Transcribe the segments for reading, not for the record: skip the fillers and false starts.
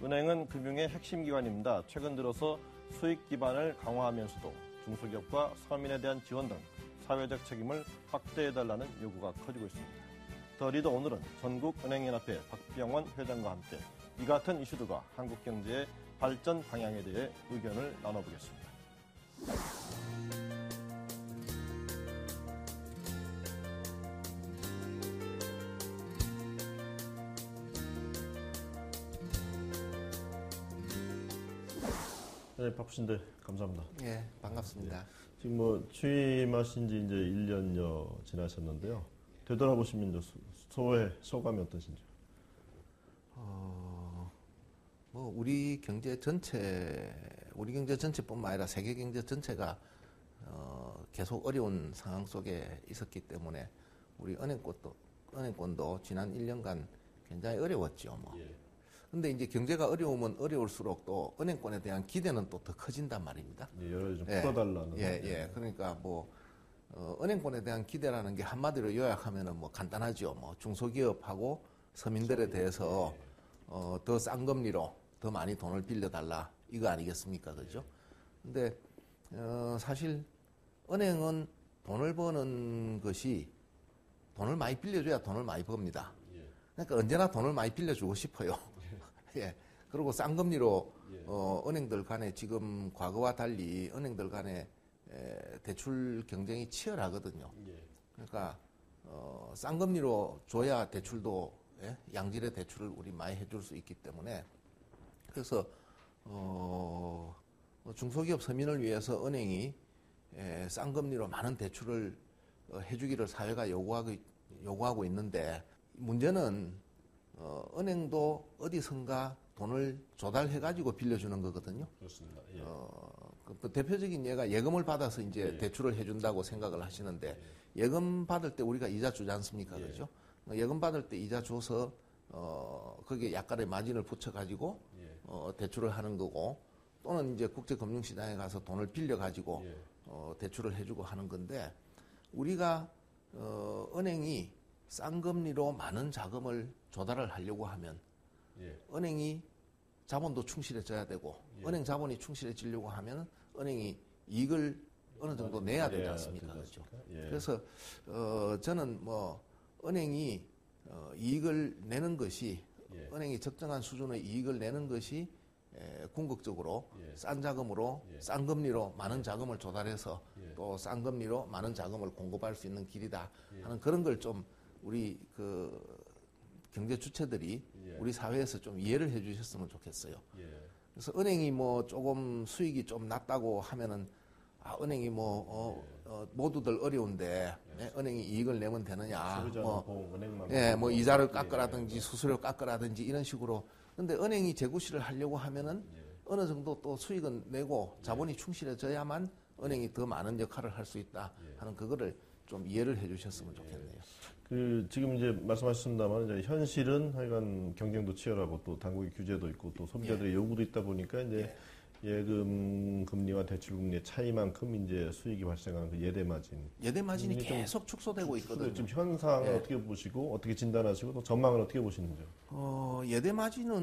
은행은 금융의 핵심 기관입니다. 최근 들어서 수익 기반을 강화하면서도 중소기업과 서민에 대한 지원 등 사회적 책임을 확대해달라는 요구가 커지고 있습니다. 더 리더 오늘은 전국은행연합회 박병원 회장과 함께 이 같은 이슈들과 한국 경제의 발전 방향에 대해 의견을 나눠보겠습니다. 네, 바쁘신데 감사합니다. 예, 반갑습니다. 네. 지금 취임하신 지 이제 1년여 지나셨는데요. 되돌아보시면 소감이 어떠신지요? 우리 경제 전체뿐만 아니라 세계 경제 전체가 계속 어려운 상황 속에 있었기 때문에 우리 은행권도 지난 1년간 굉장히 어려웠죠. 근데 이제 경제가 어려우면 어려울수록 또 은행권에 대한 기대는 또 더 커진단 말입니다. 여러 좀 풀어달라는. 그러니까 은행권에 대한 기대라는 게 한마디로 요약하면은 간단하죠. 중소기업하고 서민들에 대해서 더 싼 금리로 더 많이 돈을 빌려달라 이거 아니겠습니까, 그죠? 근데 사실 은행은 돈을 버는 것이 돈을 많이 빌려줘야 돈을 많이 법니다. 그러니까 언제나 돈을 많이 빌려주고 싶어요. 예. 그리고 싼 금리로 은행들 간에 지금 과거와 달리 은행들 간에 대출 경쟁이 치열하거든요. 그러니까 싼 금리로 줘야 대출도 양질의 대출을 우리 많이 해줄 수 있기 때문에 그래서 중소기업 서민을 위해서 은행이 싼 금리로 많은 대출을 해주기를 사회가 요구하고 있는데 문제는 은행도 어디선가 돈을 조달해가지고 빌려주는 거거든요. 그렇습니다. 그 대표적인 예가 예금을 받아서 이제 대출을 해준다고 생각을 하시는데 예금 받을 때 우리가 이자 주지 않습니까, 그렇죠? 예금 받을 때 이자 줘서 거기에 약간의 마진을 붙여가지고 대출을 하는 거고 또는 이제 국제금융시장에 가서 돈을 빌려가지고 대출을 해주고 하는 건데 우리가 은행이 싼 금리로 많은 자금을 조달을 하려고 하면 은행이 자본도 충실해져야 되고 은행 자본이 충실해지려고 하면 은행이 이익을 어느 정도 내야 되지 않습니까? 그렇죠. 그래서 저는 은행이 이익을 내는 것이 은행이 적정한 수준의 이익을 내는 것이 궁극적으로 싼 자금으로 싼 금리로 많은 자금을 조달해서 또 싼 금리로 많은 자금을 공급할 수 있는 길이다 하는 그런 걸 좀 우리 경제 주체들이 우리 사회에서 좀 이해를 해 주셨으면 좋겠어요. 그래서 은행이 조금 수익이 좀 낮다고 하면은 은행이 모두들 어려운데 은행이 이익을 내면 되느냐 이자를 깎으라든지 수수료 깎으라든지 이런 식으로. 근데 은행이 재구시를 하려고 하면은 어느 정도 또 수익은 내고 자본이 충실해져야만 은행이 더 많은 역할을 할 수 있다 하는 그거를 좀 이해를 해 주셨으면 좋겠네요. 지금 이제 말씀하셨습니다만 이제 현실은 하여간 경쟁도 치열하고 또 당국의 규제도 있고 또 소비자들의 요구도 있다 보니까 이제 예금 금리와 대출 금리의 차이만큼 이제 수익이 발생하는 그 예대 마진이 계속 축소되고 있거든요. 지금 현상을 어떻게 보시고 어떻게 진단하시고 또 전망을 어떻게 보시는지요? 예대 마진은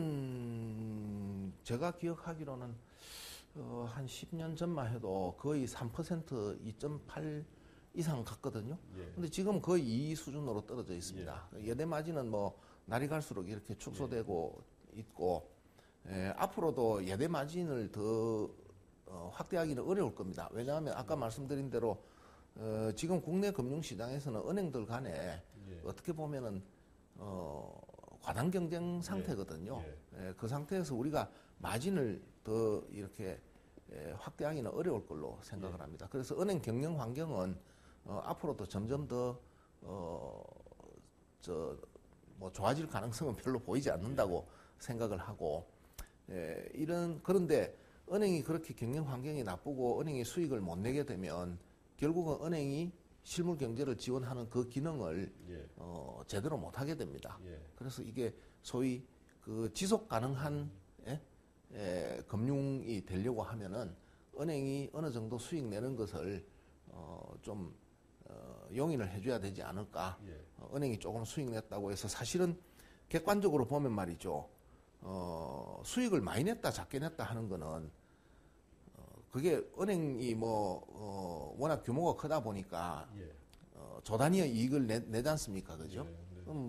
제가 기억하기로는 한 10년 전만 해도 거의 3% 2.8 이상 갔거든요. 근데 지금 거의 이 수준으로 떨어져 있습니다. 예대 마진은 날이 갈수록 이렇게 축소되고 있고 앞으로도 예대 마진을 더 확대하기는 어려울 겁니다. 왜냐하면 아까 말씀드린 대로 지금 국내 금융시장에서는 은행들 간에 어떻게 보면은 과당 경쟁 상태거든요. 그 상태에서 우리가 마진을 더 이렇게 확대하기는 어려울 걸로 생각을 합니다. 그래서 은행 경영 환경은 앞으로도 점점 더 좋아질 가능성은 별로 보이지 않는다고 생각을 하고 그런데 은행이 그렇게 경영 환경이 나쁘고 은행이 수익을 못 내게 되면 결국은 은행이 실물 경제를 지원하는 그 기능을 제대로 못 하게 됩니다. 그래서 이게 소위 그 지속 가능한 금융이 되려고 하면은 은행이 어느 정도 수익 내는 것을 좀 용인을 해줘야 되지 않을까. 은행이 조금 수익 냈다고 해서 사실은 객관적으로 보면 말이죠. 수익을 많이 냈다 작게 냈다 하는 거는 그게 은행이 워낙 규모가 크다 보니까 예. 조 단위의 이익을 내지 않습니까, 그죠? 예, 네. 그럼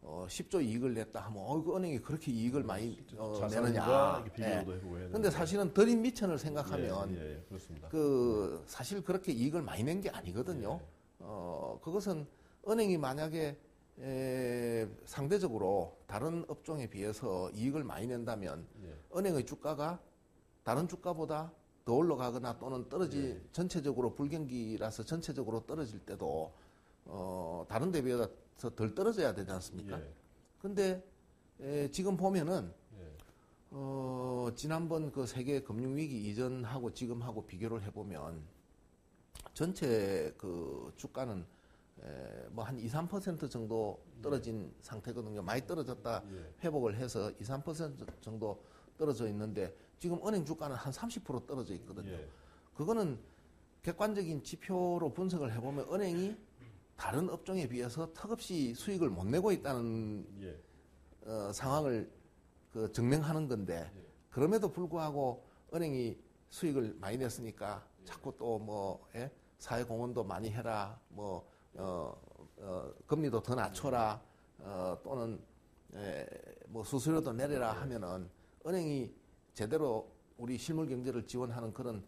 10조 이익을 냈다 하면 그 은행이 그렇게 이익을 많이 자산과 내느냐? 이렇게 비교도 해보고 해야 근데 사실은 들인 미천을 생각하면 그렇습니다. 사실 그렇게 이익을 많이 낸 게 아니거든요. 그것은 은행이 만약에 상대적으로 다른 업종에 비해서 이익을 많이 낸다면 은행의 주가가 다른 주가보다 더 올라가거나 또는 전체적으로 불경기라서 전체적으로 떨어질 때도 다른 데 비해서 덜 떨어져야 되지 않습니까? 근데 지금 보면은 지난번 그 세계 금융위기 이전하고 지금하고 비교를 해보면 전체 그 주가는 한 2, 3% 정도 떨어진 상태거든요. 많이 떨어졌다 회복을 해서 2, 3% 정도 떨어져 있는데 지금 은행 주가는 한 30% 떨어져 있거든요. 그거는 객관적인 지표로 분석을 해보면 은행이 다른 업종에 비해서 턱없이 수익을 못 내고 있다는 상황을 증명하는 건데 그럼에도 불구하고 은행이 수익을 많이 냈으니까 자꾸 또 사회공헌도 많이 해라, 금리도 더 낮춰라, 또는 수수료도 내려라 하면은 은행이 제대로 우리 실물 경제를 지원하는 그런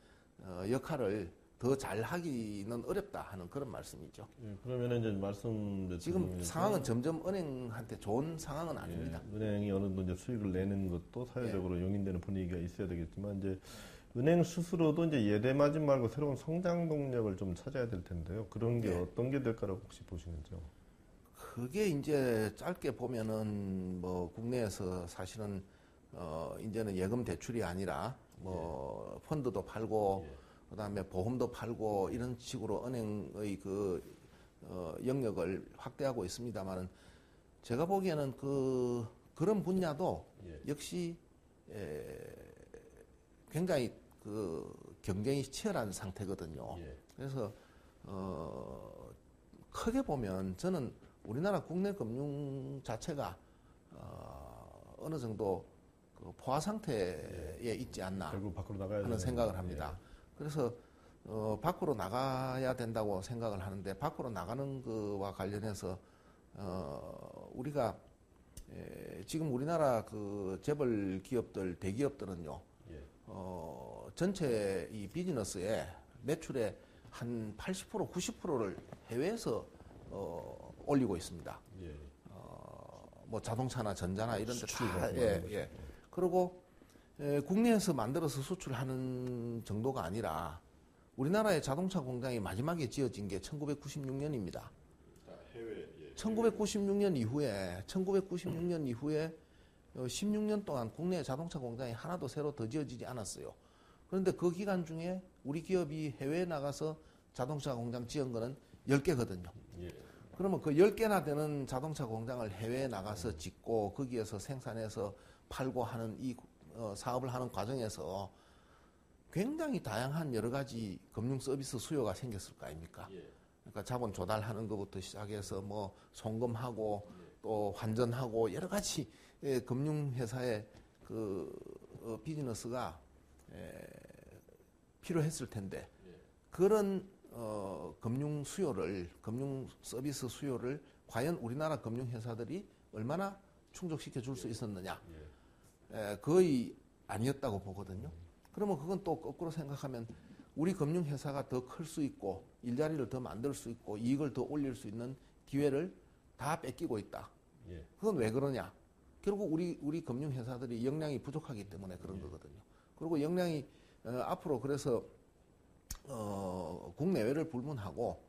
역할을 더 잘하기는 어렵다 하는 그런 말씀이죠. 그러면 이제 말씀 지금 상황은 점점 은행한테 좋은 상황은 아닙니다. 은행이 어느 정도 이제 수익을 내는 것도 사회적으로 용인되는 분위기가 있어야 되겠지만 이제 은행 스스로도 이제 예대 마진 말고 새로운 성장 동력을 좀 찾아야 될 텐데요. 그런 게 어떤 게 될까라고 혹시 보시는지요? 그게 이제 짧게 보면은 국내에서 사실은 이제는 예금 대출이 아니라 펀드도 팔고 그다음에 보험도 팔고 이런 식으로 은행의 영역을 확대하고 있습니다만은 제가 보기에는 그런 분야도 역시 굉장히 경쟁이 치열한 상태거든요. 그래서 크게 보면 저는 우리나라 국내 금융 자체가 어느 정도 포화 상태에 있지 않나 결국 밖으로 나가야 하는 생각을 합니다. 그래서 밖으로 나가야 된다고 생각을 하는데 밖으로 나가는 것과 관련해서 우리가 지금 우리나라 재벌 기업들 대기업들은요 전체 이 비즈니스의 매출의 한 80% 90%를 해외에서 올리고 있습니다. 자동차나 전자나 이런 데 다 그리고 국내에서 만들어서 수출하는 정도가 아니라 우리나라의 자동차 공장이 마지막에 지어진 게 1996년입니다. 1996년 이후에 16년 동안 국내 자동차 공장이 하나도 새로 더 지어지지 않았어요. 그런데 그 기간 중에 우리 기업이 해외에 나가서 자동차 공장 지은 거는 10개거든요. 그러면 그 10개나 되는 자동차 공장을 해외에 나가서 짓고 거기에서 생산해서 팔고 하는 이 사업을 하는 과정에서 굉장히 다양한 여러 가지 금융 서비스 수요가 생겼을 거 아닙니까? 그러니까 자본 조달하는 것부터 시작해서 송금하고 또 환전하고 여러 가지 금융회사의 비즈니스가 필요했을 텐데 그런 금융 서비스 수요를 과연 우리나라 금융회사들이 얼마나 충족시켜 줄 수 있었느냐? 거의 아니었다고 보거든요. 그러면 그건 또 거꾸로 생각하면 우리 금융회사가 더 클 수 있고 일자리를 더 만들 수 있고 이익을 더 올릴 수 있는 기회를 다 뺏기고 있다. 그건 왜 그러냐? 결국 우리 금융회사들이 역량이 부족하기 때문에 그런 거거든요. 그리고 역량이 앞으로 그래서 국내외를 불문하고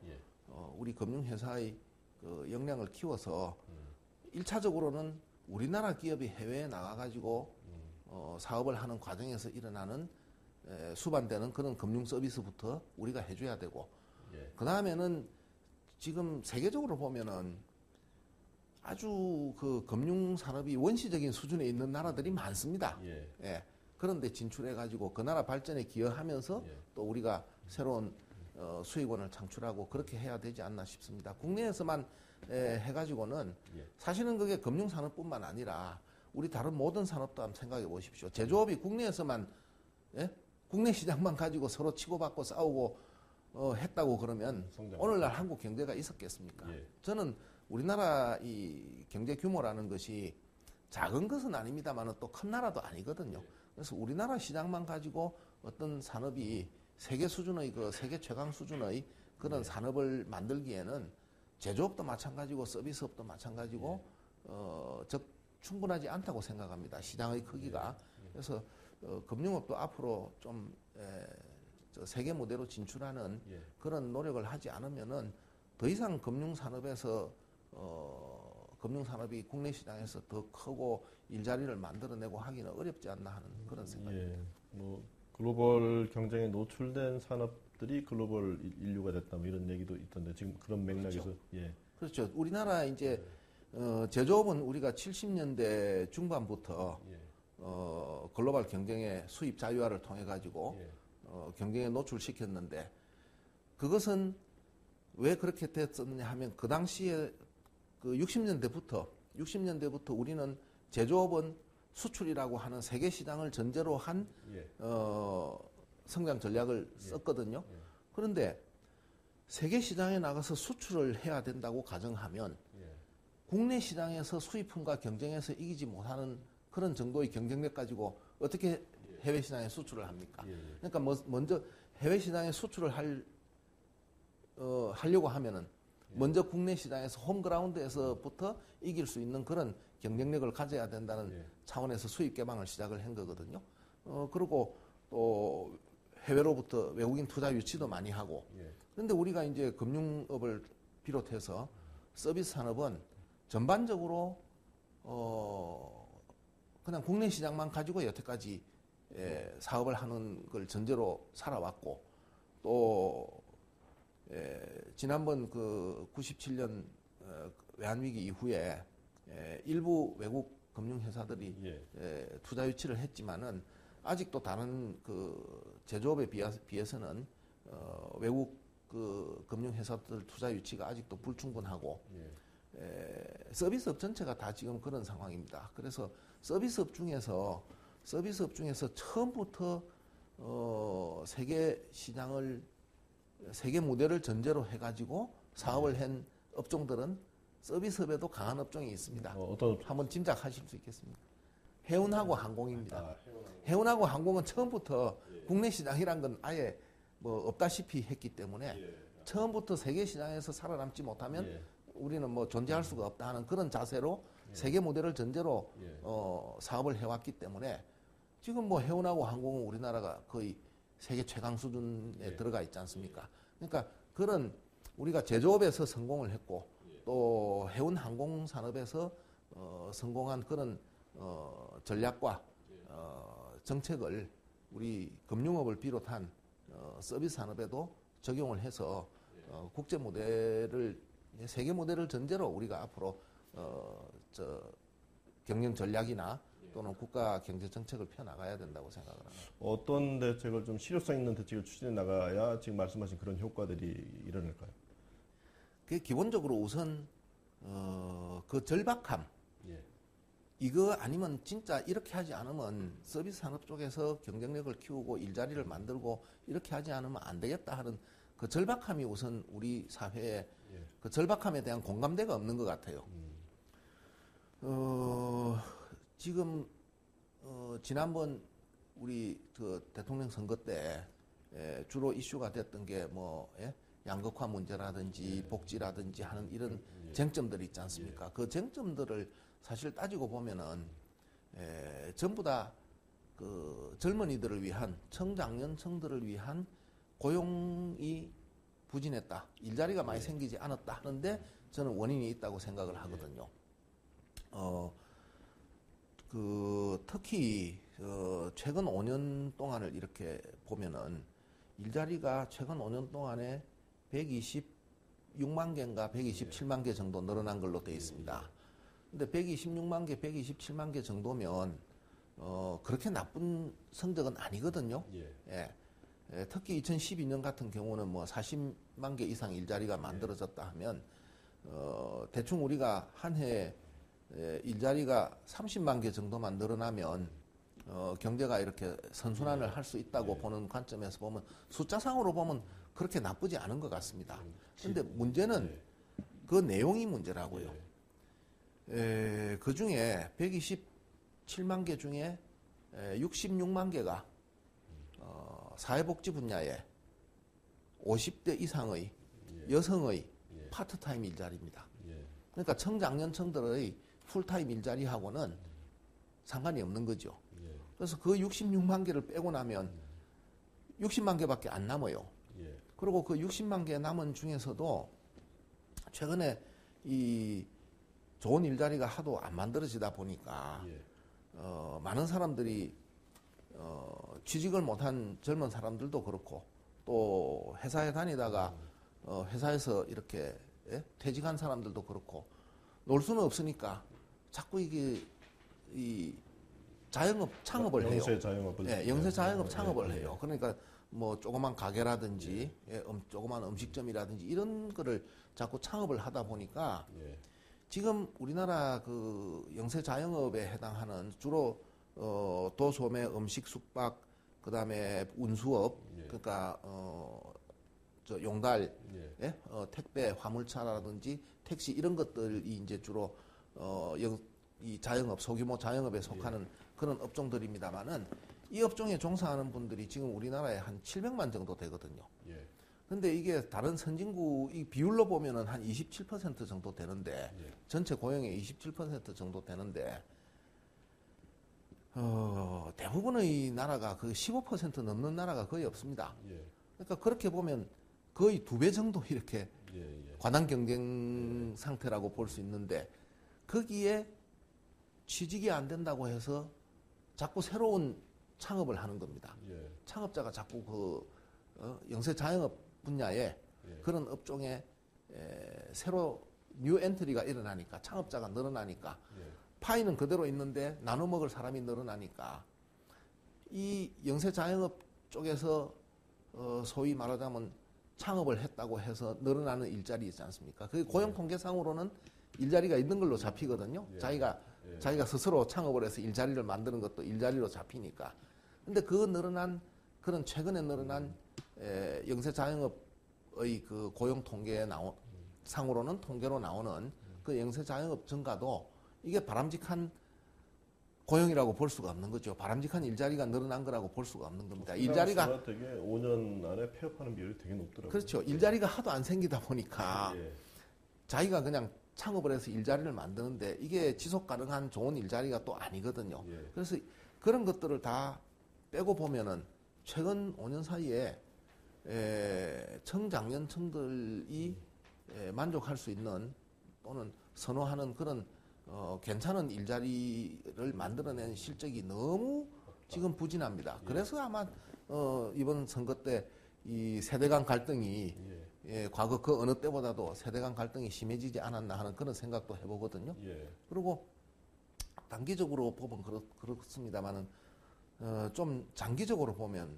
우리 금융회사의 역량을 키워서 1차적으로는 우리나라 기업이 해외에 나가가지고 사업을 하는 과정에서 일어나는 수반되는 그런 금융 서비스부터 우리가 해줘야 되고 그 다음에는 지금 세계적으로 보면은 아주 금융 산업이 원시적인 수준에 있는 나라들이 많습니다. 그런데 진출해가지고 그 나라 발전에 기여하면서 또 우리가 새로운 수익원을 창출하고 그렇게 해야 되지 않나 싶습니다. 국내에서만 해가지고는 사실은 그게 금융산업뿐만 아니라 우리 다른 모든 산업도 한번 생각해 보십시오. 제조업이 국내에서만 예? 국내 시장만 가지고 서로 치고받고 싸우고 했다고 그러면 오늘날 한국 경제가 있었겠습니까? 예. 저는 우리나라 이 경제 규모라는 것이 작은 것은 아닙니다만 또 큰 나라도 아니거든요. 그래서 우리나라 시장만 가지고 어떤 산업이 세계 수준의 세계 최강 수준의 그런 산업을 만들기에는 제조업도 마찬가지고 서비스업도 마찬가지고 충분하지 않다고 생각합니다. 시장의 크기가. 그래서 금융업도 앞으로 좀 세계 무대로 진출하는 그런 노력을 하지 않으면은 더 이상 금융산업에서 금융산업이 국내 시장에서 더 크고 일자리를 만들어내고 하기는 어렵지 않나 하는 그런 생각입니다. 예, 뭐 글로벌 경쟁에 노출된 산업들이 글로벌 인류가 됐다 뭐 이런 얘기도 있던데 지금 그런 맥락에서 그렇죠. 예. 그렇죠. 우리나라 이제 제조업은 우리가 70년대 중반부터 글로벌 경쟁의 수입 자유화를 통해 가지고 경쟁에 노출시켰는데 그것은 왜 그렇게 됐었느냐 하면 그 당시에 그 60년대부터 우리는 제조업은 수출이라고 하는 세계 시장을 전제로 한 성장 전략을 썼거든요. 그런데 세계 시장에 나가서 수출을 해야 된다고 가정하면 국내 시장에서 수입품과 경쟁해서 이기지 못하는 그런 정도의 경쟁력 가지고 어떻게 해외 시장에 수출을 합니까? 그러니까 먼저 해외 시장에 수출을 하려고 하면은 먼저 국내 시장에서 홈그라운드에서부터 이길 수 있는 그런 경쟁력을 가져야 된다는 차원에서 수입 개방을 시작을 한 거거든요. 그리고 또 해외로부터 외국인 투자 유치도 많이 하고. 그런데 우리가 이제 금융업을 비롯해서 서비스 산업은 전반적으로 그냥 국내 시장만 가지고 여태까지 사업을 하는 걸 전제로 살아왔고 또 지난번 그 97년 외환위기 이후에 일부 외국 금융회사들이 투자 유치를 했지만은 아직도 다른 그 제조업에 비해서는 외국 그 금융회사들 투자 유치가 아직도 불충분하고 서비스업 전체가 다 지금 그런 상황입니다. 그래서 서비스업 중에서 처음부터 세계 시장을 세계 무대를 전제로 해가지고 사업을 한 업종들은 서비스업에도 강한 업종이 있습니다. 한번 짐작하실 수 있겠습니까? 해운하고 항공입니다. 해운하고 항공은 처음부터 국내 시장이란 건 아예 뭐 없다시피 했기 때문에 처음부터 세계 시장에서 살아남지 못하면 우리는 뭐 존재할 수가 없다 하는 그런 자세로 세계 모델을 전제로 사업을 해왔기 때문에 지금 뭐 해운하고 항공은 우리나라가 거의 세계 최강 수준에 들어가 있지 않습니까? 그러니까 그런 우리가 제조업에서 성공을 했고 또 해운 항공 산업에서 성공한 그런 전략과 정책을 우리 금융업을 비롯한 서비스 산업에도 적용을 해서 국제 모델을 세계 모델을 전제로 우리가 앞으로 경영 전략이나 또는 국가 경제 정책을 펴나가야 된다고 생각을 합니다. 어떤 대책을 좀 실효성 있는 대책을 추진해 나가야 지금 말씀하신 그런 효과들이 일어날까요? 그게 기본적으로 우선 그 절박함 이거 아니면 진짜 이렇게 하지 않으면 서비스 산업 쪽에서 경쟁력을 키우고 일자리를 만들고 이렇게 하지 않으면 안 되겠다 하는 그 절박함이 우선 우리 사회에 그 절박함에 대한 공감대가 없는 것 같아요. 지금 지난번 우리 그 대통령 선거 때 주로 이슈가 됐던 게 뭐 양극화 문제라든지 복지라든지 하는 이런 쟁점들이 있지 않습니까? 그 쟁점들을 사실 따지고 보면은 전부 다 그 젊은이들을 위한 청장년층들을 위한 고용이 부진했다, 일자리가 많이 생기지 않았다 하는데 저는 원인이 있다고 생각을 하거든요. 특히 최근 5년 동안을 이렇게 보면은 일자리가 최근 5년 동안에 126만 개인가 127만 개 정도 늘어난 걸로 되어 있습니다. 근데 126만 개, 127만 개 정도면 그렇게 나쁜 성적은 아니거든요. 특히 2012년 같은 경우는 뭐 40만 개 이상 일자리가 만들어졌다 하면 대충 우리가 한 해 일자리가 30만 개 정도만 늘어나면 경제가 이렇게 선순환을 할 수 있다고 보는 관점에서 보면 숫자상으로 보면 그렇게 나쁘지 않은 것 같습니다. 그런데 문제는 그 내용이 문제라고요. 그 중에 127만 개 중에 66만 개가 사회복지 분야에 50대 이상의 여성의 파트타임 일자리입니다. 그러니까 청장년층들의 풀타임 일자리하고는 상관이 없는 거죠. 그래서 그 66만 개를 빼고 나면 60만 개밖에 안 남아요. 그리고 그 60만 개 남은 중에서도 최근에 이 좋은 일자리가 하도 안 만들어지다 보니까 많은 사람들이 취직을 못한 젊은 사람들도 그렇고 또 회사에 다니다가 회사에서 이렇게 퇴직한 사람들도 그렇고 놀 수는 없으니까 자꾸 이게 이 자영업 창업을 해요. 영세 자영업을. 영세 자영업 창업을 해요. 그러니까 뭐 조그만 가게라든지 조그만 음식점이라든지 이런 거를 자꾸 창업을 하다 보니까 지금 우리나라 그 영세 자영업에 해당하는 주로 도소매, 음식, 숙박, 그다음에 운수업, 그러니까 저 용달, 택배, 화물차라든지 택시 이런 것들이 이제 주로 이 자영업, 소규모 자영업에 속하는 그런 업종들입니다만은 이 업종에 종사하는 분들이 지금 우리나라에 한 700만 정도 되거든요. 근데 이게 다른 선진국 이 비율로 보면은 한 27% 정도 되는데 전체 고용의 27% 정도 되는데 대부분의 나라가 그 15% 넘는 나라가 거의 없습니다. 그러니까 그렇게 보면 거의 2배 정도 이렇게 과당 경쟁 상태라고 볼 수 있는데 거기에 취직이 안 된다고 해서 자꾸 새로운 창업을 하는 겁니다. 창업자가 자꾸 그 영세 자영업 분야에 그런 업종에 새로 뉴 엔트리가 일어나니까 창업자가 늘어나니까 파이는 그대로 있는데 나눠 먹을 사람이 늘어나니까 이 영세 자영업 쪽에서 소위 말하자면 창업을 했다고 해서 늘어나는 일자리 있지 않습니까? 그게 고용 통계상으로는 일자리가 있는 걸로 잡히거든요. 자기가 스스로 창업을 해서 일자리를 만드는 것도 일자리로 잡히니까. 근데 그 늘어난 그런 최근에 늘어난 영세 자영업의 그 고용 통계에 상으로는 통계로 나오는 그 영세 자영업 증가도 이게 바람직한 고용이라고 볼 수가 없는 거죠. 바람직한 일자리가 늘어난 거라고 볼 수가 없는 겁니다. 일자리가 되게 5년 안에 폐업하는 비율이 되게 높더라고요. 그렇죠. 일자리가 하도 안 생기다 보니까 자기가 그냥 창업을 해서 일자리를 만드는데 이게 지속 가능한 좋은 일자리가 또 아니거든요. 그래서 그런 것들을 다 빼고 보면은 최근 5년 사이에 청장년층들이 만족할 수 있는 또는 선호하는 그런 괜찮은 일자리를 만들어낸 실적이 너무 지금 부진합니다. 그래서 아마 이번 선거 때 이 세대 간 갈등이 과거 그 어느 때보다도 세대 간 갈등이 심해지지 않았나 하는 그런 생각도 해보거든요. 그리고 단기적으로 보면 그렇습니다만은 좀 장기적으로 보면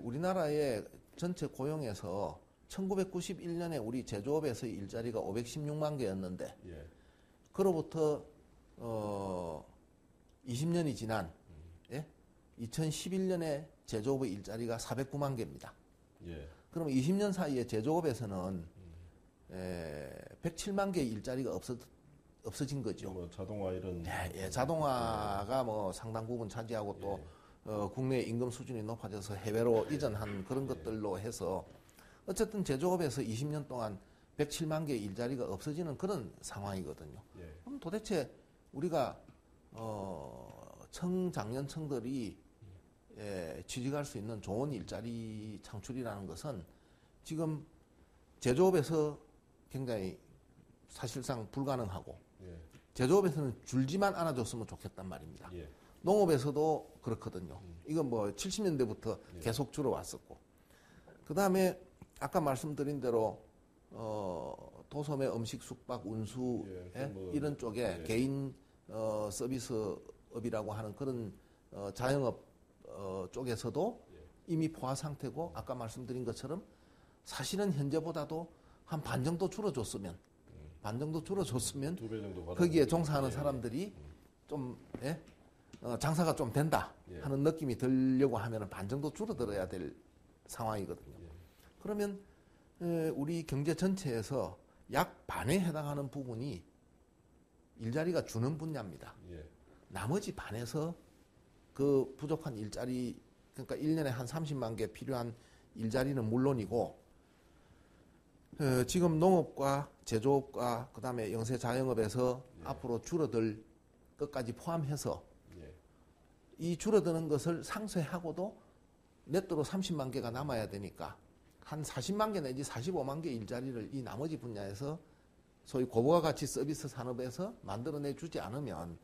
우리나라의 전체 고용에서 1991년에 우리 제조업에서의 일자리가 516만 개였는데 그로부터 20년이 지난 2011년에 제조업의 일자리가 409만 개입니다. 그럼 20년 사이에 제조업에서는 107만 개의 일자리가 없어진 거죠. 뭐 자동화 이런. 자동화가 뭐 상당 부분 차지하고 또 국내 임금 수준이 높아져서 해외로 이전한 그런 것들로 해서 어쨌든 제조업에서 20년 동안 107만 개의 일자리가 없어지는 그런 상황이거든요. 그럼 도대체 우리가 청장년층들이 취직할 수 있는 좋은 일자리 창출이라는 것은 지금 제조업에서 굉장히 사실상 불가능하고 제조업에서는 줄지만 않아줬으면 좋겠단 말입니다. 농업에서도 그렇거든요. 이건 뭐 70년대부터 계속 줄어왔었고 그 다음에 아까 말씀드린 대로 도소매, 음식, 숙박, 운수 이런 쪽에 개인 서비스업이라고 하는 그런 자영업 쪽에서도 이미 포화 상태고 아까 말씀드린 것처럼 사실은 현재보다도 한 반 정도 줄어줬으면 반 정도 줄어줬으면 2배 정도 거기에 종사하는 사람들이 좀 장사가 좀 된다 하는 느낌이 들려고 하면 반 정도 줄어들어야 될 상황이거든요. 그러면 우리 경제 전체에서 약 반에 해당하는 부분이 일자리가 주는 분야입니다. 나머지 반에서 그 부족한 일자리, 그러니까 1년에 한 30만 개 필요한 일자리는 물론이고 지금 농업과 제조업과 그다음에 영세 자영업에서 앞으로 줄어들 것까지 포함해서 이 줄어드는 것을 상쇄하고도 넷도로 30만 개가 남아야 되니까 한 40만 개 내지 45만 개 일자리를 이 나머지 분야에서 소위 고부가 가치 서비스 산업에서 만들어내 주지 않으면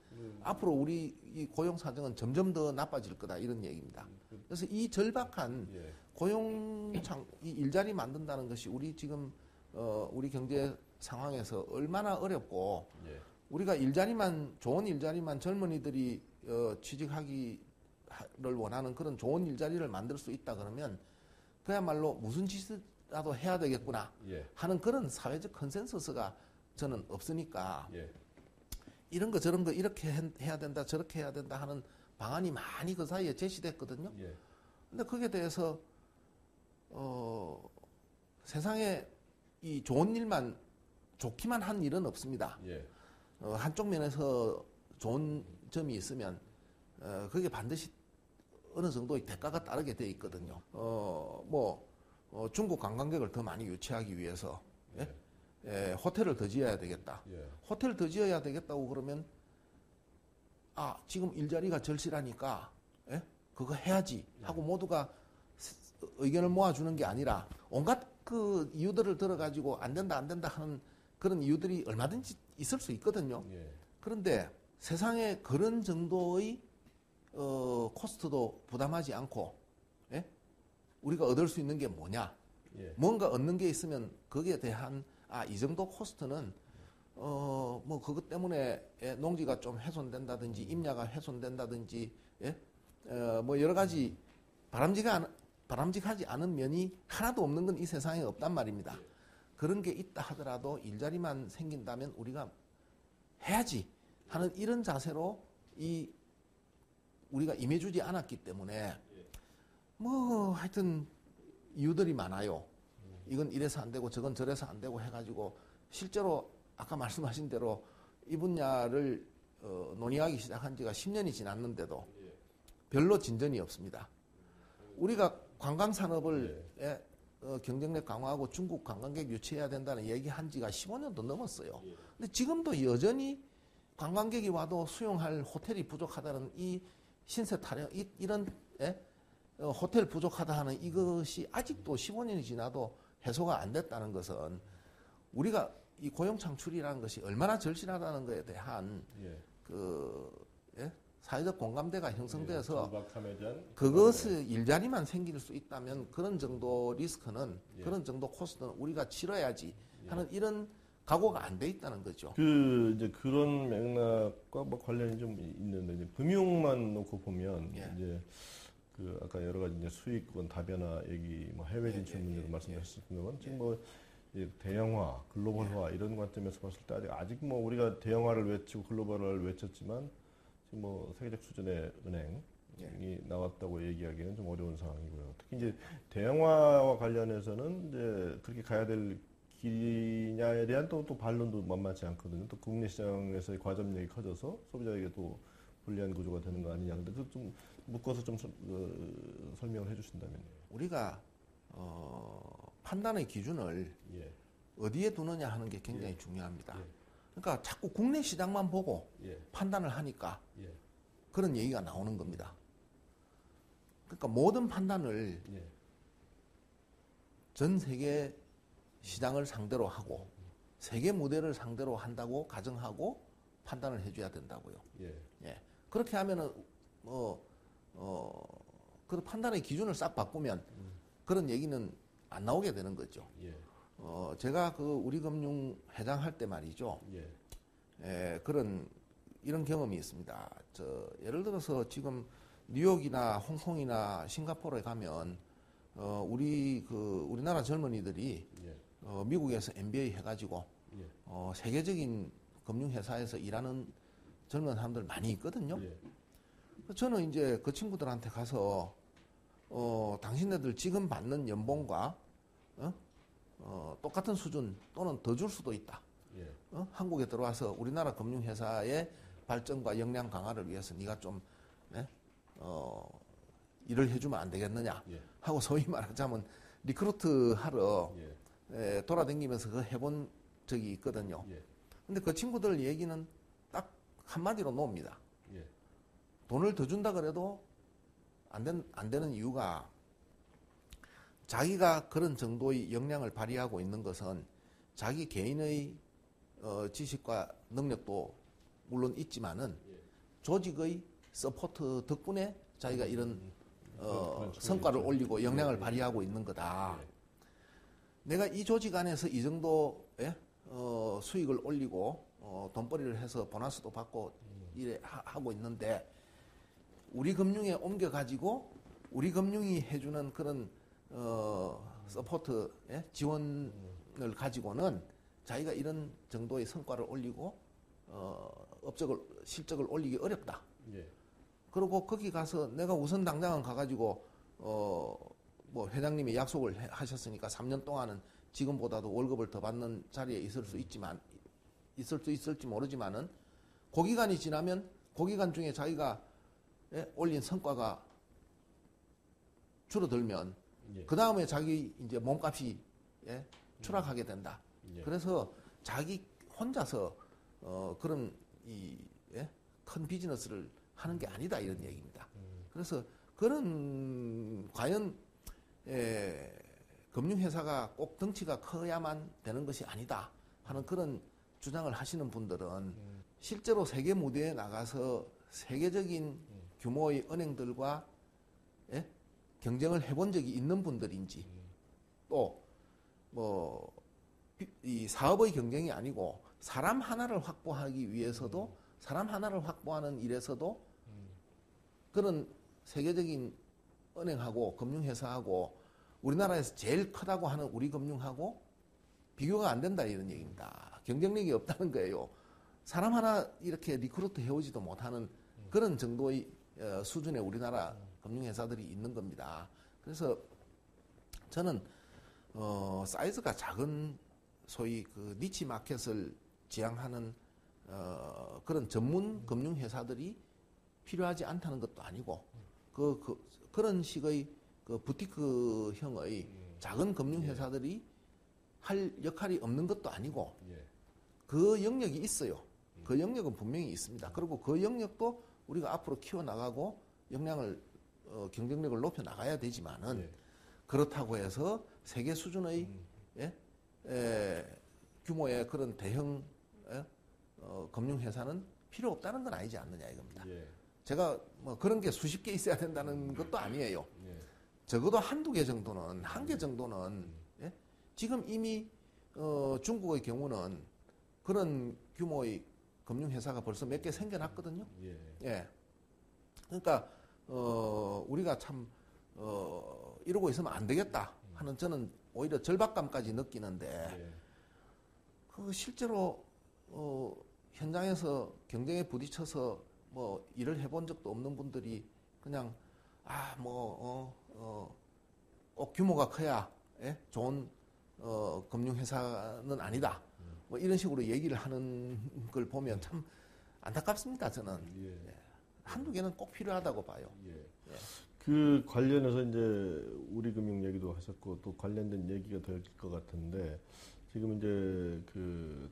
앞으로 우리 이 고용 사정은 점점 더 나빠질 거다 이런 얘기입니다. 그래서 이 절박한 이 일자리 만든다는 것이 우리 지금 우리 경제 상황에서 얼마나 어렵고 우리가 좋은 일자리만 젊은이들이 취직하기를 원하는 그런 좋은 일자리를 만들 수 있다 그러면 그야말로 무슨 짓이라도 해야 되겠구나 하는 그런 사회적 컨센서스가 저는 없으니까 이런 거 저런 거 이렇게 해야 된다 저렇게 해야 된다 하는 방안이 많이 그 사이에 제시됐거든요. 근데 거기에 대해서 세상에 이 좋은 일만 좋기만 한 일은 없습니다. 한쪽 면에서 좋은 점이 있으면 그게 반드시 어느 정도의 대가가 따르게 돼 있거든요. 중국 관광객을 더 많이 유치하기 위해서 호텔을 더 지어야 되겠다. 호텔을 더 지어야 되겠다고 그러면 지금 일자리가 절실하니까 그거 해야지 하고 모두가 의견을 모아주는 게 아니라 온갖 그 이유들을 들어가지고 안 된다 하는 그런 이유들이 얼마든지 있을 수 있거든요. 그런데 세상에 그런 정도의 코스트도 부담하지 않고 우리가 얻을 수 있는 게 뭐냐? 뭔가 얻는 게 있으면 거기에 대한 이 정도 코스트는 그것 때문에 농지가 좀 훼손된다든지 임야가 훼손된다든지 여러 가지 바람직하지 않은 면이 하나도 없는 건 이 세상에 없단 말입니다. 그런 게 있다 하더라도 일자리만 생긴다면 우리가 해야지 하는 이런 자세로 우리가 임해주지 않았기 때문에 하여튼 이유들이 많아요. 이건 이래서 안 되고 저건 저래서 안 되고 해가지고 실제로 아까 말씀하신 대로 이 분야를 논의하기 시작한 지가 10년이 지났는데도 별로 진전이 없습니다. 우리가 관광산업을 경쟁력 강화하고 중국 관광객 유치해야 된다는 얘기한 지가 15년도 넘었어요. 근데 지금도 여전히 관광객이 와도 수용할 호텔이 부족하다는 이 신세 타령, 이런 호텔 부족하다 하는 이것이 아직도 15년이 지나도 해소가 안 됐다는 것은 우리가 이 고용 창출이라는 것이 얼마나 절실하다는 것에 대한 사회적 공감대가 형성되어서 그것을 일자리만 생길 수 있다면 그런 정도 리스크는 그런 정도 코스트는 우리가 치러야지 하는 이런 각오가 안 돼 있다는 거죠. 이제 그런 맥락과 관련이 좀 있는데 이제 금융만 놓고 보면 이제 아까 여러 가지 이제 수익권 다변화 얘기, 해외 진출 문제도 말씀하셨습니다만 지금 대형화, 글로벌화 이런 관점에서 봤을 때 아직 우리가 대형화를 외치고 글로벌화를 외쳤지만 지금 세계적 수준의 은행이 나왔다고 얘기하기는 좀 어려운 상황이고요. 특히 이제 대형화와 관련해서는 이제 그렇게 가야 될 길이냐에 대한 또 반론도 만만치 않거든요. 또 국내 시장에서의 과점력이 커져서 소비자에게 또 불리한 구조가 되는 거 아니냐. 근데 좀 묶어서 좀 설명을 해주신다면요. 우리가 판단의 기준을 어디에 두느냐 하는 게 굉장히 중요합니다. 그러니까 자꾸 국내 시장만 보고 판단을 하니까 그런 얘기가 나오는 겁니다. 그러니까 모든 판단을 전 세계 시장을 상대로 하고 세계 무대를 상대로 한다고 가정하고 판단을 해줘야 된다고요. 그렇게 하면은 그 판단의 기준을 싹 바꾸면 그런 얘기는 안 나오게 되는 거죠. 제가 우리금융 회장할 때 말이죠. 이런 경험이 있습니다. 예를 들어서 지금 뉴욕이나 홍콩이나 싱가포르에 가면 우리나라 젊은이들이 미국에서 MBA 해가지고 세계적인 금융회사에서 일하는 젊은 사람들 많이 있거든요. 저는 이제 그 친구들한테 가서 당신네들 지금 받는 연봉과 똑같은 수준 또는 더 줄 수도 있다. 한국에 들어와서 우리나라 금융회사의 발전과 역량 강화를 위해서 네가 좀 일을 해주면 안 되겠느냐 하고 소위 말하자면 리크루트 하러 돌아다니면서 그거 해본 적이 있거든요. 근데 그 친구들 얘기는 딱 한마디로 놓습니다. 돈을 더 준다 그래도 안 되는 이유가 자기가 그런 정도의 역량을 발휘하고 있는 것은 자기 개인의 지식과 능력도 물론 있지만은 조직의 서포트 덕분에 자기가 이런 성과를 올리고 역량을 발휘하고 있는 거다. 내가 이 조직 안에서 이 정도의 수익을 올리고 돈벌이를 해서 보너스도 받고 이래 하고 있는데 우리 금융에 옮겨가지고 우리 금융이 해주는 그런 서포트 지원을 가지고는 자기가 이런 정도의 성과를 올리고 실적을 올리기 어렵다. 그리고 거기 가서 내가 우선 당장은 가가지고 뭐 회장님이 약속을 하셨으니까 3년 동안은 지금보다도 월급을 더 받는 자리에 있을 수 있을지 모르지만은 그 기간이 지나면 그 기간 중에 자기가 올린 성과가 줄어들면 그 다음에 자기 이제 몸값이 추락하게 된다. 그래서 자기 혼자서 그런 큰 비즈니스를 하는 게 아니다 이런 얘기입니다. 그래서 그런 과연 금융회사가 꼭 덩치가 커야만 되는 것이 아니다 하는 그런 주장을 하시는 분들은 실제로 세계 무대에 나가서 세계적인 규모의 은행들과 경쟁을 해본 적이 있는 분들인지 또 뭐 이 사업의 경쟁이 아니고 사람 하나를 확보하기 위해서도 사람 하나를 확보하는 일에서도 그런 세계적인 은행하고 금융회사하고 우리나라에서 제일 크다고 하는 우리 금융하고 비교가 안 된다 이런 얘기입니다. 경쟁력이 없다는 거예요. 사람 하나 이렇게 리크루트 해오지도 못하는 그런 정도의 수준의 우리나라 금융회사들이 있는 겁니다. 그래서 저는 사이즈가 작은 소위 그 니치 마켓을 지향하는 그런 전문 금융회사들이 필요하지 않다는 것도 아니고 그런 식의 그 부티크형의 작은 금융회사들이 할 역할이 없는 것도 아니고 그 영역이 있어요. 그 영역은 분명히 있습니다. 그리고 그 영역도 우리가 앞으로 키워나가고 역량을 경쟁력을 높여 나가야 되지만은 그렇다고 해서 세계 수준의 규모의 그런 대형 금융회사는 필요 없다는 건 아니지 않느냐 이겁니다. 제가 뭐 그런 게 수십 개 있어야 된다는 것도 아니에요. 적어도 한두 개 정도는 한 개 정도는 지금 이미 중국의 경우는 그런 규모의 금융회사가 벌써 몇 개 생겨났거든요. 그러니까 우리가 참 이러고 있으면 안 되겠다 하는 저는 오히려 절박감까지 느끼는데 그 실제로 현장에서 경쟁에 부딪혀서 뭐 일을 해본 적도 없는 분들이 그냥 꼭 규모가 커야 좋은 금융회사는 아니다. 뭐 이런 식으로 얘기를 하는 걸 보면 참 안타깝습니다. 저는 한두 개는 꼭 필요하다고 봐요. 그 관련해서 이제 우리금융 얘기도 하셨고 또 관련된 얘기가 될 것 같은데 지금 이제 그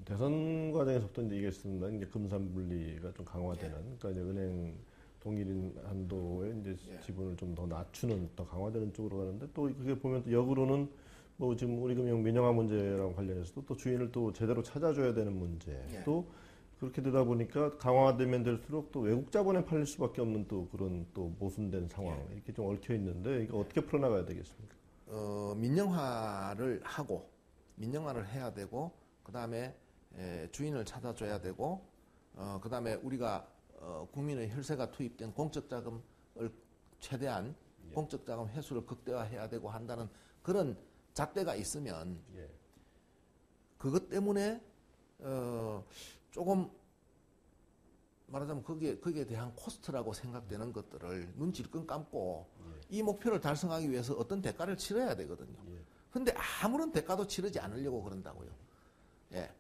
대선 과정에서부터 이제 얘기했습니다. 이제 금산분리가 좀 강화되는, 그러니까 이제 은행 동일인 한도의 이제 지분을 좀 더 낮추는, 더 강화되는 쪽으로 가는데 또 그게 보면 또 역으로는 뭐 지금 우리금융 민영화 문제랑 관련해서도 또 주인을 또 제대로 찾아줘야 되는 문제, 또 그렇게 되다 보니까 강화되면 될수록 또 외국 자본에 팔릴 수밖에 없는 또 그런 또 모순된 상황 이렇게 좀 얽혀 있는데 이거 어떻게 풀어나가야 되겠습니까? 민영화를 해야 되고 그 다음에 주인을 찾아줘야 되고 그 다음에 우리가 국민의 혈세가 투입된 공적 자금을 최대한 공적 자금 회수를 극대화해야 되고 한다는 그런 잣대가 있으면 그것 때문에 조금 말하자면 거기에 대한 코스트라고 생각되는 것들을 눈치를 끈 감고 이 목표를 달성하기 위해서 어떤 대가를 치러야 되거든요. 근데 아무런 대가도 치르지 않으려고 그런다고요. 예.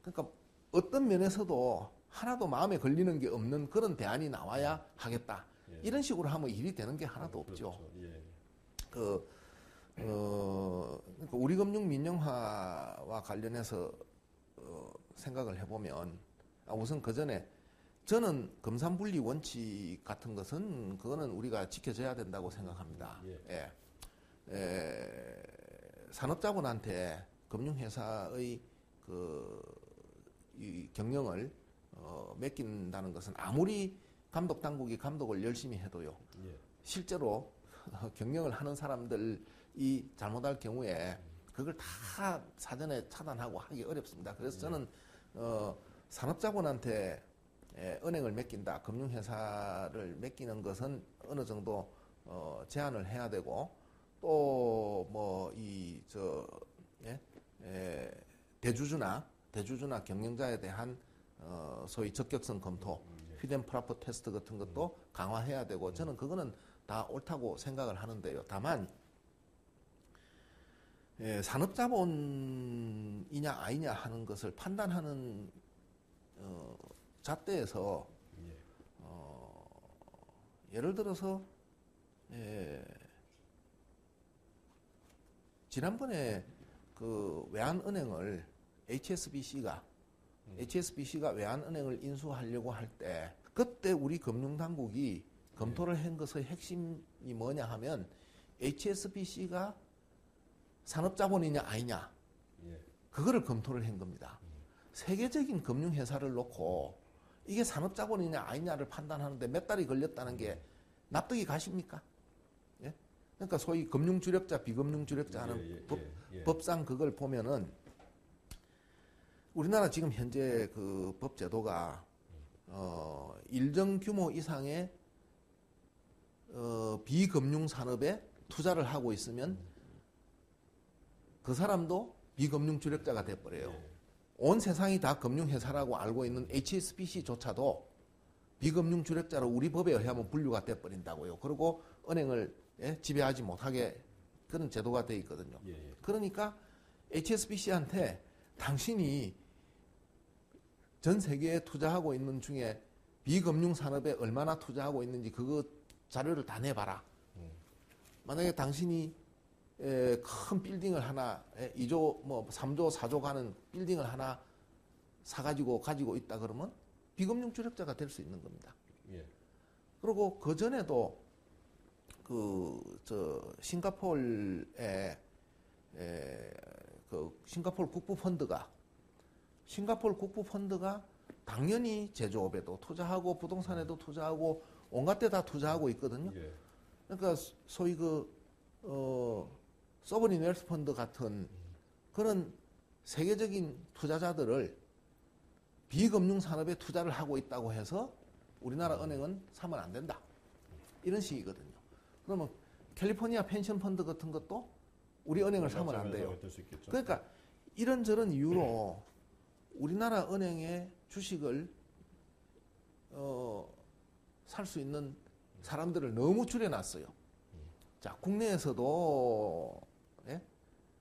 그러니까 어떤 면에서도 하나도 마음에 걸리는 게 없는 그런 대안이 나와야 하겠다. 이런 식으로 하면 일이 되는 게 하나도 없죠. 그러니까 우리 금융 민영화와 관련해서 생각을 해보면 우선 그 전에 저는 검산분리 원칙 같은 것은 그거는 우리가 지켜져야 된다고 생각합니다. 산업자본한테 금융회사의 이 경영을 맡긴다는 것은 아무리 감독 당국이 감독을 열심히 해도요. 실제로 경영을 하는 사람들이 잘못할 경우에 그걸 다 사전에 차단하고 하기 어렵습니다. 그래서 저는 산업자본한테 은행을 맡긴다, 금융회사를 맡기는 것은 어느 정도 제한을 해야 되고 또 뭐 대주주나 경영자에 대한 소위 적격성 검토, 휘덴프라퍼 테스트 같은 것도 강화해야 되고 저는 그거는 다 옳다고 생각을 하는데요. 다만 산업자본이냐 아니냐 하는 것을 판단하는 잣대에서 예를 들어서 지난번에 그 외환은행을 HSBC가 외환은행을 인수하려고 할 때 그때 우리 금융당국이 검토를 한 것의 핵심이 뭐냐 하면 HSBC가 산업자본이냐 아니냐 그거를 검토를 한 겁니다. 세계적인 금융회사를 놓고 이게 산업자본이냐 아니냐를 판단하는데 몇 달이 걸렸다는 게 납득이 가십니까? 예? 그러니까 소위 금융주력자, 비금융주력자 하는 법상 그걸 보면은 우리나라 지금 현재 그 법제도가 일정 규모 이상의 비금융 산업에 투자를 하고 있으면 그 사람도 비금융 주력자가 돼버려요. 온 세상이 다 금융회사라고 알고 있는 HSBC조차도 비금융 주력자로 우리 법에 의하면 분류가 돼버린다고요. 그리고 은행을 지배하지 못하게 그런 제도가 돼 있거든요. 그러니까 HSBC한테 당신이 전 세계에 투자하고 있는 중에 비금융 산업에 얼마나 투자하고 있는지 그거 자료를 다 내봐라. 만약에 당신이 큰 빌딩을 하나 2조 뭐 3조 4조 가는 빌딩을 하나 가지고 있다 그러면 비금융 주력자가 될 수 있는 겁니다. 그리고 그 전에도 싱가포르의 싱가포르 국부펀드가 당연히 제조업에도 투자하고 부동산에도 투자하고 온갖 데 다 투자하고 있거든요. 그러니까 소위 소버린 웰스 펀드 같은 그런 세계적인 투자자들을 비금융 산업에 투자를 하고 있다고 해서 우리나라 은행은 사면 안 된다. 이런 식이거든요. 그러면 캘리포니아 펜션 펀드 같은 것도 우리 은행을 사면 안 돼요. 그러니까 이런저런 이유로 우리나라 은행의 주식을 살 수 있는 사람들을 너무 줄여놨어요. 자, 국내에서도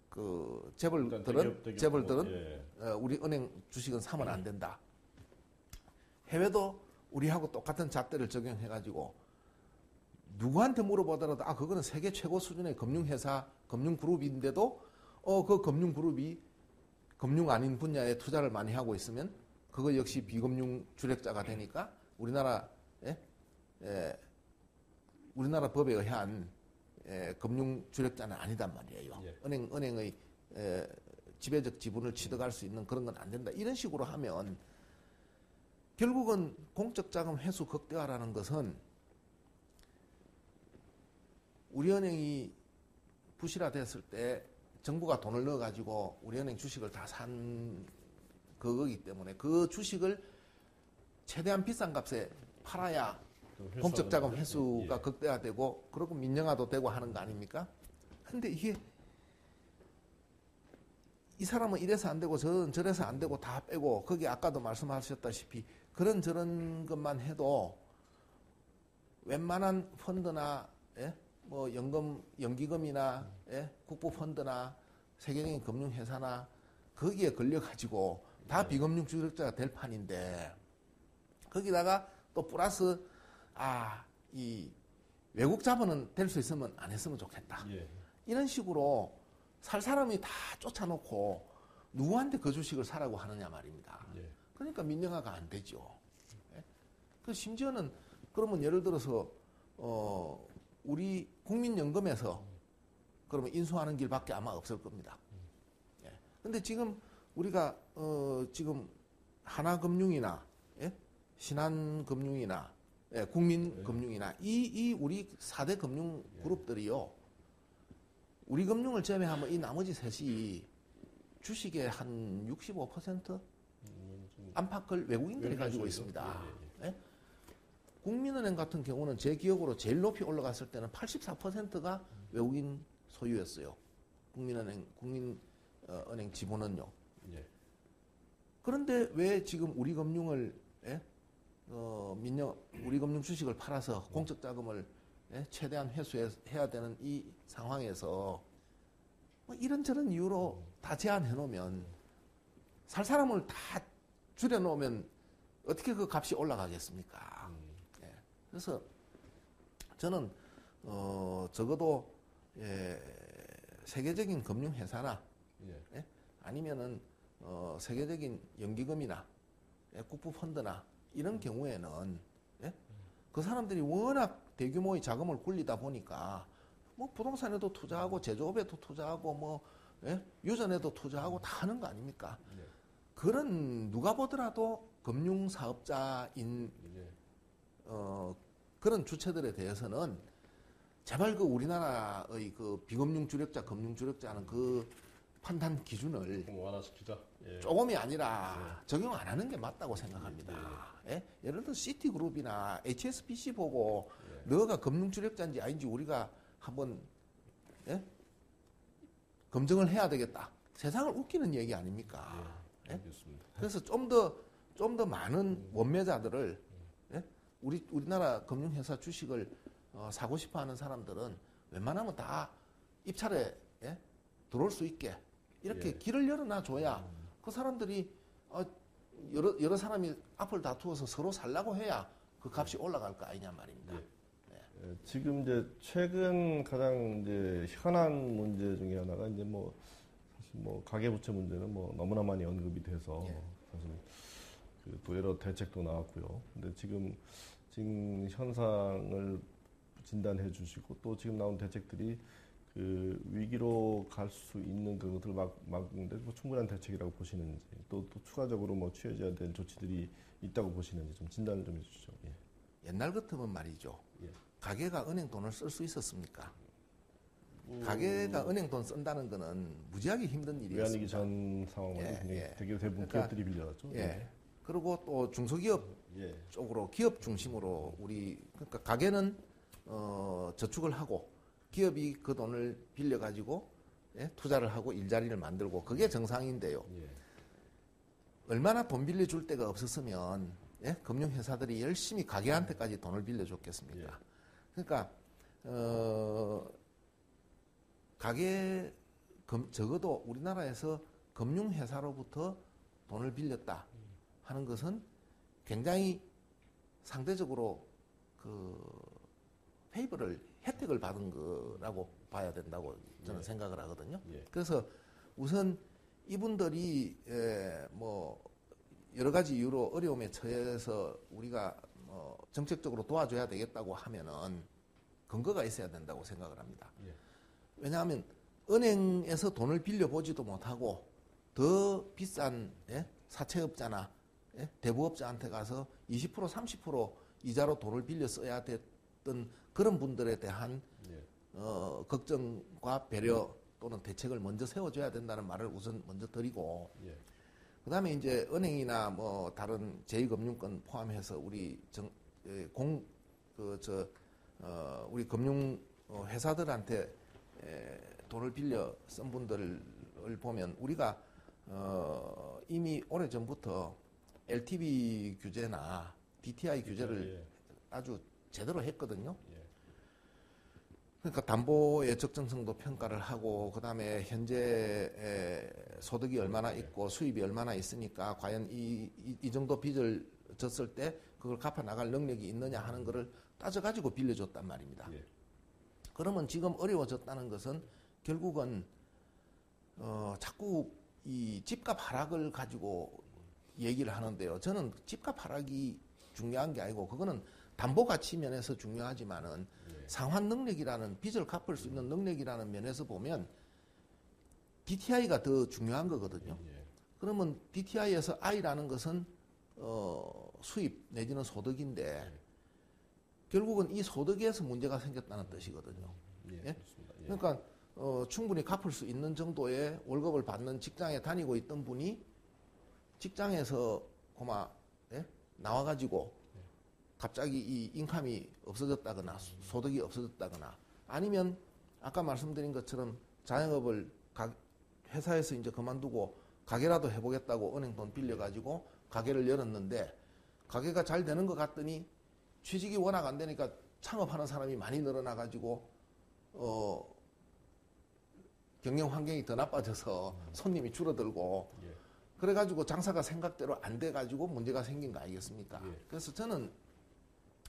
그 재벌들은 우리 은행 주식은 사면 안 된다. 해외도 우리하고 똑같은 잣대를 적용해가지고 누구한테 물어보더라도 그거는 세계 최고 수준의 금융회사, 금융그룹인데도 그 금융그룹이 금융 아닌 분야에 투자를 많이 하고 있으면 그거 역시 비금융 주력자가 되니까 우리나라 법에 의한 금융 주력자는 아니단 말이에요. 은행의 지배적 지분을 취득할 수 있는 그런 건 안 된다. 이런 식으로 하면 결국은 공적 자금 회수 극대화라는 것은 우리 은행이 부실화됐을 때 정부가 돈을 넣어가지고 우리 은행 주식을 다 산 그거기 때문에 그 주식을 최대한 비싼 값에 팔아야 공적 자금 회수가 극대화되고 그리고 민영화도 되고 하는 거 아닙니까? 근데 이게 이 사람은 이래서 안 되고 저래서 안 되고 다 빼고 거기 아까도 말씀하셨다시피 그런 저런 것만 해도 웬만한 펀드나 예? 뭐 연기금이나 예? 국부펀드나 세계적인 금융회사나 거기에 걸려가지고 다 비금융 주력자가 될 판인데 거기다가 또 플러스 이 외국 자본은 될 수 있으면 안 했으면 좋겠다. 예. 이런 식으로 살 사람이 다 쫓아놓고 누구한테 그 주식을 사라고 하느냐 말입니다. 예. 그러니까 민영화가 안 되죠. 예? 그 심지어는 그러면 예를 들어서 우리 국민연금에서 그러면 인수하는 길밖에 아마 없을 겁니다. 예. 근데 지금 우리가 지금 하나금융이나 예? 신한금융이나 예, 국민금융이나 이 우리 4대 금융 그룹들이요. 우리 금융을 제외하면 이 나머지 셋이 주식의 한 65% 안팎을 외국인들이 가지고 있습니다. 예? 국민은행 같은 경우는 제 기억으로 제일 높이 올라갔을 때는 84%가 외국인 소유였어요. 국민은행 지분은요. 예. 그런데 왜 지금 우리 금융을 예? 우리 금융 주식을 팔아서 공적 자금을 예? 최대한 회수해야 되는 이 상황에서 뭐 이런저런 이유로 다 제한해 놓으면 살 사람을 다 줄여 놓으면 어떻게 그 값이 올라가겠습니까? 예. 그래서 저는 적어도 예, 세계적인 금융 회사나 예? 아니면은 세계적인 연기금이나 예? 국부 펀드나 이런 경우에는 예? 그 사람들이 워낙 대규모의 자금을 굴리다 보니까 뭐 부동산에도 투자하고 제조업에도 투자하고 뭐 예? 유전에도 투자하고 다 하는 거 아닙니까? 그런 누가 보더라도 금융 사업자인 그런 주체들에 대해서는 제발 그 우리나라의 그 비금융 주력자, 금융 주력자는 그 판단 기준을 완화시키자. 예. 조금이 아니라 적용 안 하는 게 맞다고 생각합니다. 예? 예를 들어 시티그룹이나 HSBC 보고 너가 금융 주력자인지 아닌지 우리가 한번 예? 검증을 해야 되겠다. 세상을 웃기는 얘기 아닙니까? 예? 그래서 좀 더 많은 원매자들을 예? 우리나라 금융회사 주식을 사고 싶어하는 사람들은 웬만하면 다 입찰에 예? 들어올 수 있게 이렇게 길을 열어놔줘야 그 사람들이 여러 사람이 앞을 다투어서 서로 살라고 해야 그 값이 올라갈 거 아니냐 말입니다. 지금 이제 최근 가장 이제 현안 문제 중에 하나가 이제 뭐 사실 뭐 가계부채 문제는 뭐 너무나 많이 언급이 돼서 사실 또 여러 대책도 나왔고요. 근데 지금 현상을 진단해 주시고 또 지금 나온 대책들이 그 위기로 갈 수 있는 그것들을 막는데 뭐 충분한 대책이라고 보시는지 또 추가적으로 뭐 취해져야 될 조치들이 있다고 보시는지 좀 진단을 좀 해주시죠. 예. 옛날 같으면 말이죠. 예. 가게가 은행 돈을 쓸 수 있었습니까? 가게가 은행 돈 쓴다는 거는 무지하게 힘든 일이었습니다. 외환위기 전 상황은 되게 대부분 그러니까, 기업들이 빌려왔죠. 예. 그리고 또 중소기업 쪽으로 기업 중심으로 그러니까 가게는 저축을 하고 기업이 그 돈을 빌려 가지고 예? 투자를 하고 일자리를 만들고 그게 정상인데요. 얼마나 돈 빌려줄 데가 없었으면 예? 금융회사들이 열심히 가게한테까지 돈을 빌려줬겠습니까? 그러니까 적어도 우리나라에서 금융회사로부터 돈을 빌렸다 하는 것은 굉장히 상대적으로 혜택을 받은 거라고 봐야 된다고 저는 생각을 하거든요. 그래서 우선 이분들이 뭐 여러 가지 이유로 어려움에 처해서 우리가 정책적으로 도와줘야 되겠다고 하면은 근거가 있어야 된다고 생각을 합니다. 왜냐하면 은행에서 돈을 빌려보지도 못하고 더 비싼 사채업자나 대부업자한테 가서 20% 30% 이자로 돈을 빌려 써야 됐던 그런 분들에 대한 걱정과 배려 또는 대책을 먼저 세워줘야 된다는 말을 우선 먼저 드리고 그다음에 이제 은행이나 뭐 다른 제2금융권 포함해서 우리 우리 금융 회사들한테 돈을 빌려 쓴 분들을 보면 우리가 이미 오래전부터 LTV 규제나 DTI 규제를 예. 아주 제대로 했거든요. 예. 그러니까 담보의 적정성도 평가를 하고 그다음에 현재 소득이 얼마나 있고 수입이 얼마나 있으니까 과연 이 정도 빚을 졌을 때 그걸 갚아 나갈 능력이 있느냐 하는 거를 따져가지고 빌려줬단 말입니다. 예. 그러면 지금 어려워졌다는 것은 결국은 자꾸 이 집값 하락을 가지고 얘기를 하는데요. 저는 집값 하락이 중요한 게 아니고 그거는 담보 가치 면에서 중요하지만은 상환 능력이라는 빚을 갚을 수 있는 능력이라는 면에서 보면 DTI가 더 중요한 거거든요. 그러면 DTI에서 I라는 것은 수입 내지는 소득인데 결국은 이 소득에서 문제가 생겼다는 뜻이거든요. 예? 그러니까 충분히 갚을 수 있는 정도의 월급을 받는 직장에 다니고 있던 분이 직장에서 나와가지고 갑자기 이 인컴이 없어졌다거나 소득이 없어졌다거나 아니면 아까 말씀드린 것처럼 자영업을 회사에서 이제 그만두고 가게라도 해보겠다고 은행 돈 빌려가지고 가게를 열었는데 가게가 잘 되는 것 같더니 취직이 워낙 안 되니까 창업하는 사람이 많이 늘어나가지고 경영 환경이 더 나빠져서 손님이 줄어들고 그래가지고 장사가 생각대로 안 돼가지고 문제가 생긴 거 아니겠습니까? 그래서 저는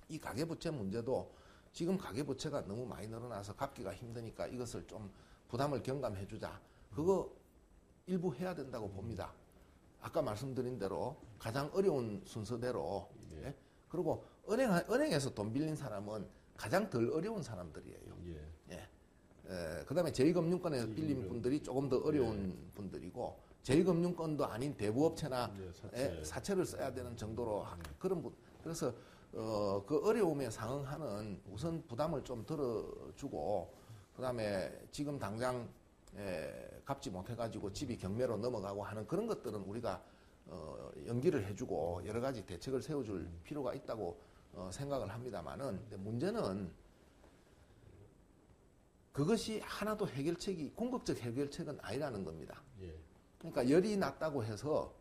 이 가계부채 문제도 지금 가계부채가 너무 많이 늘어나서 갚기가 힘드니까 이것을 좀 부담을 경감해주자. 그거 일부 해야 된다고 봅니다. 아까 말씀드린 대로 가장 어려운 순서대로. 예? 그리고 은행에서 돈 빌린 사람은 가장 덜 어려운 사람들이에요. 그 다음에 제2금융권에서 빌린 분들이 조금 더 어려운 분들이고 제2금융권도 아닌 대부업체나 사채를 써야 되는 정도로 그런 분. 그래서 그 어려움에 상응하는 우선 부담을 좀 덜어주고 그다음에 지금 당장 갚지 못해가지고 집이 경매로 넘어가고 하는 그런 것들은 우리가 연기를 해주고 여러 가지 대책을 세워줄 필요가 있다고 생각을 합니다만은 문제는 그것이 하나도 궁극적 해결책은 아니라는 겁니다. 그러니까 열이 났다고 해서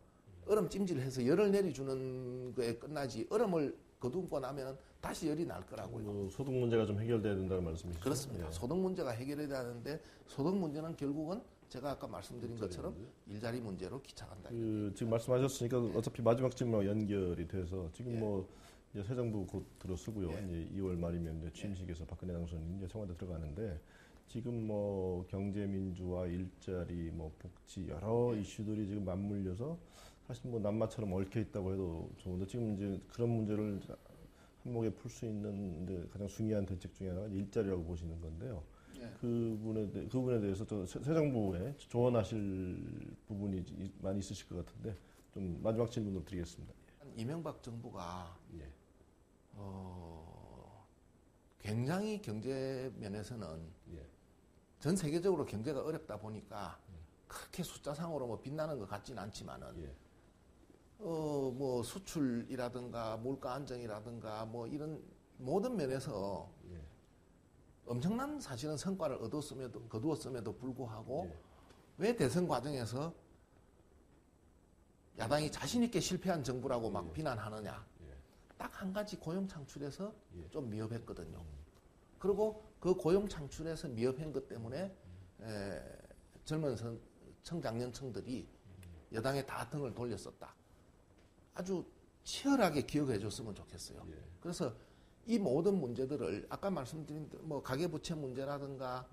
얼음 찜질해서 열을 내려주는 거에 끝나지 얼음을 거두고 나면 다시 열이 날 거라고요. 소득 문제가 좀 해결돼야 된다는 말씀이시죠? 그렇습니다. 소득 문제가 해결해야 하는데 소득 문제는 결국은 제가 아까 말씀드린 것처럼 일자리 문제로 기착한다. 지금 말씀하셨으니까 어차피 마지막 질문과 연결이 돼서 지금 이제 새 정부 곧 들어서고요. 이제 2월 말이면 이제 취임식에서 박근혜 당선인이 이제 청와대 들어가는데 지금 경제 민주화, 일자리, 복지 여러 이슈들이 지금 맞물려서 사실 남마처럼 얽혀 있다고 해도 좋은데 지금 이제 그런 문제를 한목에 풀 수 있는 이제 가장 중요한 대책 중에 하나가 일자리라고 보시는 건데요. 그 부분에 대해서 새 정부에 조언하실 부분이 많이 있으실 것 같은데 좀 마지막 질문을 드리겠습니다. 이명박 정부가 굉장히 경제 면에서는 전 세계적으로 경제가 어렵다 보니까 그렇게 숫자상으로 빛나는 것 같지는 않지만은 수출이라든가 물가 안정이라든가 이런 모든 면에서 엄청난 사실은 성과를 거두었음에도 불구하고 왜 대선 과정에서 야당이 자신 있게 실패한 정부라고 막 비난하느냐. 딱 한 가지 고용 창출에서 좀 미흡했거든요. 그리고 그 고용 창출에서 미흡한 것 때문에 젊은 청장년층들이 여당에 다 등을 돌렸었다. 아주 치열하게 기억해 줬으면 좋겠어요. 그래서 이 모든 문제들을 아까 말씀드린 가계부채 문제라든가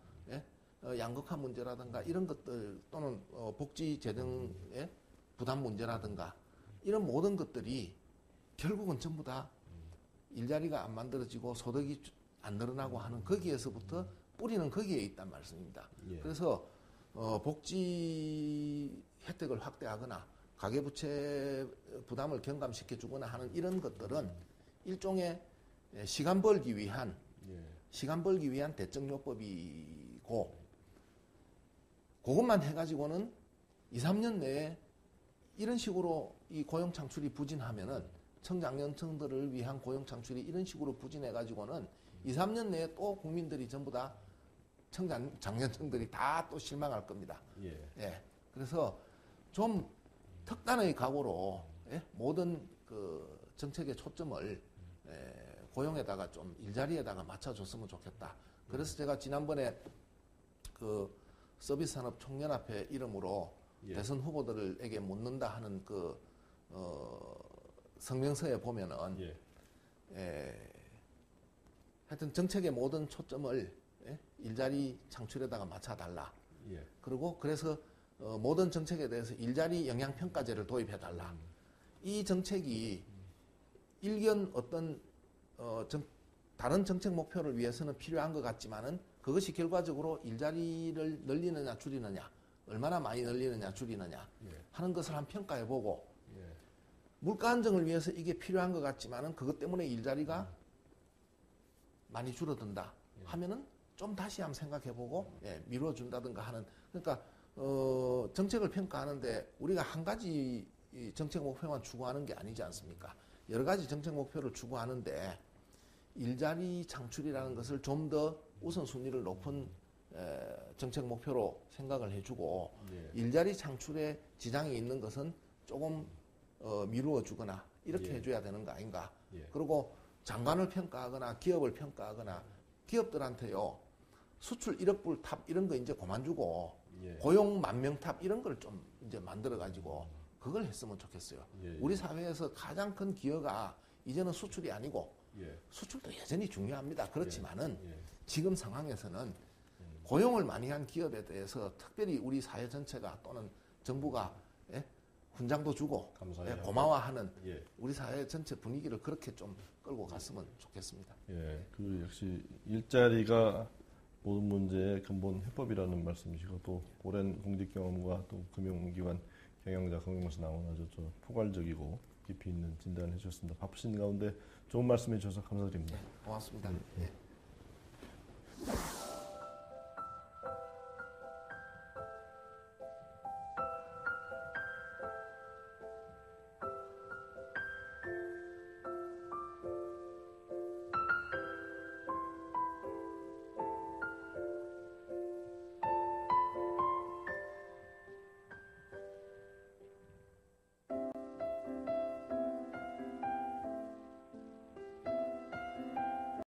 양극화 문제라든가 이런 것들 또는 복지 재정의 부담 문제라든가 이런 모든 것들이 결국은 전부 다 일자리가 안 만들어지고 소득이 안 늘어나고 하는 거기에서부터 뿌리는 거기에 있단 말씀입니다. 그래서 복지 혜택을 확대하거나 가계부채 부담을 경감시켜 주거나 하는 이런 것들은 일종의 시간 벌기 위한 대정요법이고 그것만 해가지고는 2, 3년 내에 이런 식으로 이 고용 창출이 부진하면은 청장년층들을 위한 고용 창출이 이런 식으로 부진해가지고는 2, 3년 내에 또 국민들이 전부 다 청장년층들이 다 또 실망할 겁니다. 그래서 좀 특단의 각오로 예? 모든 그 정책의 초점을 고용에다가 좀 일자리에다가 맞춰줬으면 좋겠다. 그래서 제가 지난번에 그 서비스산업 총연합회 이름으로 예. 대선 후보들에게 묻는다 하는 그 성명서에 보면은 하여튼 정책의 모든 초점을 일자리 창출에다가 맞춰달라. 그리고 그래서 모든 정책에 대해서 일자리 영향평가제를 도입해달라. 이 정책이 일견 어떤 다른 정책 목표를 위해서는 필요한 것 같지만은 그것이 결과적으로 일자리를 늘리느냐 줄이느냐, 얼마나 많이 늘리느냐 줄이느냐 하는 것을 한번 평가해보고 물가 안정을 위해서 이게 필요한 것 같지만은 그것 때문에 일자리가 많이 줄어든다 하면은 좀 다시 한번 생각해보고 미뤄준다든가 하는 그러니까 정책을 평가하는데 우리가 한 가지 정책 목표만 추구하는 게 아니지 않습니까? 여러 가지 정책 목표를 추구하는데 일자리 창출이라는 것을 좀 더 우선순위를 높은 정책 목표로 생각을 해주고 일자리 창출에 지장이 있는 것은 조금 미루어 주거나 이렇게 해줘야 되는 거 아닌가. 그리고 장관을 평가하거나 기업을 평가하거나 기업들한테요 수출 1억 불 탑 이런 거 이제 그만 주고 고용 10,000명 탑 이런 걸 좀 이제 만들어 가지고 그걸 했으면 좋겠어요. 우리 사회에서 가장 큰 기여가 이제는 수출이 아니고 수출도 여전히 중요합니다. 그렇지만은 지금 상황에서는 고용을 많이 한 기업에 대해서 특별히 우리 사회 전체가 또는 정부가 훈장도 주고 고마워하는 우리 사회 전체 분위기를 그렇게 좀 끌고 갔으면 좋겠습니다. 그 역시 일자리가 모든 문제의 근본 해법이라는 말씀이시고 또 오랜 공직 경험과 또 금융기관 경영자 경영에서 나온 아주 포괄적이고 깊이 있는 진단을 해주셨습니다. 바쁘신 가운데 좋은 말씀해 주셔서 감사드립니다. 고맙습니다.